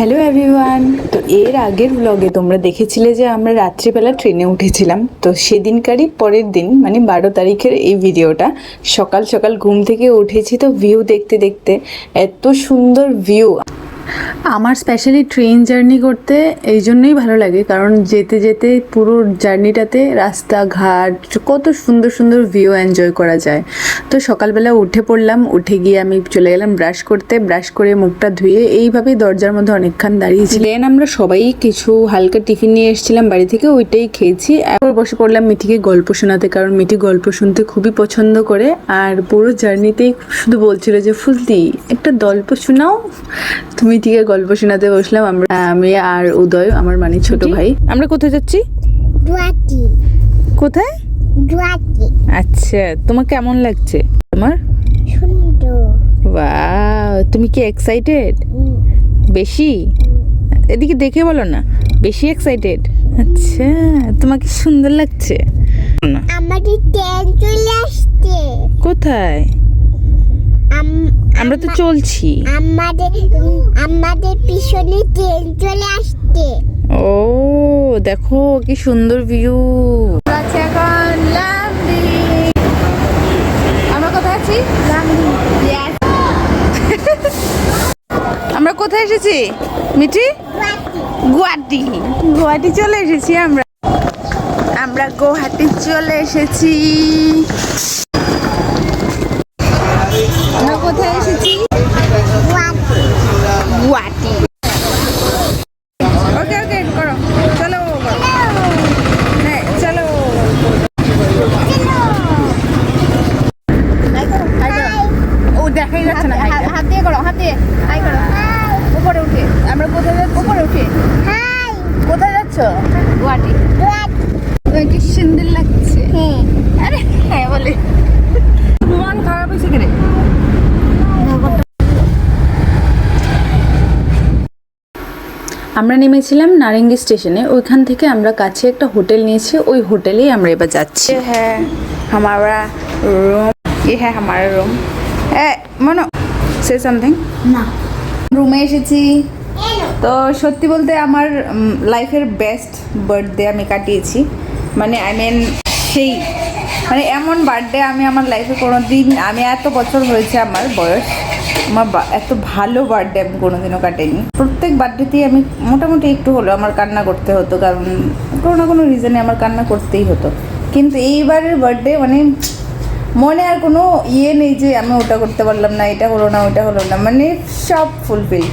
Hello everyone. তো এর আগের ব্লগে তোমরা দেখেছিলে যে আমরা রাত্রিবেলা ট্রেনে উঠেছিলাম। তো সেদিনকারই পরের দিন মানে 12 তারিখের এই ভিডিওটা। সকাল সকাল ঘুম থেকে উঠেছি, তো ভিউ দেখতে দেখতে এত সুন্দর ভিউ। আমার স্পেশালি ট্রেন জার্নি করতে এই জন্যই ভালো লাগে, কারণ যেতে যেতে পুরো জার্নিটাতে রাস্তাঘাট কত সুন্দর সুন্দর ভিউ এনজয় করা যায়। তো সকালবেলা উঠে পড়লাম, উঠে গিয়ে আমি চলে গেলাম ব্রাশ করতে। ব্রাশ করে মুখটা ধুয়ে এইভাবেই দরজার মধ্যে অনেকক্ষণ দাঁড়িয়েছি। দেন আমরা সবাই কিছু হালকা টিফিন নিয়ে এসেছিলাম বাড়ি থেকে, ওইটাই খেয়েছি। এরপর বসে পড়লাম মিঠিকে গল্প শোনাতে, কারণ মিঠি গল্প শুনতে খুবই পছন্দ করে। আর পুরো জার্নিতেই শুধু বলছিল যে ফুলতি একটা গল্প শোনাও। তুমি ঠিক গল্প শোনাতে বসলাম আমি আর উদয়, আমার মানে ছোট ভাই। আমরা কোথায় যাচ্ছি? গুয়াহাটি। কোথায়? গুয়াহাটি। আচ্ছা, তোমার কেমন লাগছে? তোমার সুন্দর। ওয়াও, তুমি কি এক্সাইটেড? বেশি? এদিকে দেখে বলো না, বেশি এক্সাইটেড? আচ্ছা, তোমাকে সুন্দর লাগছে না? আমাদের ট্রেন চলে আসছে। কোথায়? আমরা তো চলছি। আমাদের পিছনে ট্রেন চলে আসছে। ও দেখো কি সুন্দর ভিউ। এখন লামডিং। আমরা কোথায় আছি? Yes. আমরা কোথায় এসেছি মিঠি? গুয়াহাটি। গুয়াহাটি চলে এসেছি আমরা গুয়াহাটি চলে এসেছি। আমরা কোথায় এসেছি? গুয়াহাটি। ওকে ওকে করো, চলো হ্যাঁ চলো। ও দেখাই যাচ্ছে না। হাত দিয়ে করো, হাত দিয়ে হাই করো। উপরে উঠে আমরা কোথায় যাচ্ছি? উপরে উঠে কোথায় যাচ্ছ? গুয়াহাটি। কি সুন্দর লাগছে। আরে হ্যাঁ বলে মন খারাপ হয়েছে কেন? আমরা নেমেছিলাম নারেঙ্গি স্টেশনে। ওইখান থেকে আমরা কাছে একটা হোটেল নিয়েছি, ওই হোটেলেই আমরা এবার যাচ্ছি। হ্যাঁ হামারা রুম, ये है हमारा रूम। মনো সে সামথিং না। রুমে এসেছি। তো সত্যি বলতে আমার লাইফের বেস্ট বার্থডে আমি কাটিয়েছি। মানে আই মিন সেই মানে এমন বার্থডে আমি আমার লাইফে কোনো দিন, আমি এত বছর হয়েছে আমার বয়স, আমার এত ভালো বার্থডে আমি কোনোদিনও কাটেনি। প্রত্যেক বার্থডেতেই আমি মোটামুটি একটু হলেও আমার কান্না করতে হতো, কারণ কোনো না কোনো রিজনে আমার কান্না করতেই হতো। কিন্তু এইবারের বার্থডে মানে মনে আর কোনো ইয়ে নেই যে আমি ওটা করতে পারলাম না, এটা হলো না, ওটা হলো না, মানে সব ফুলফিল।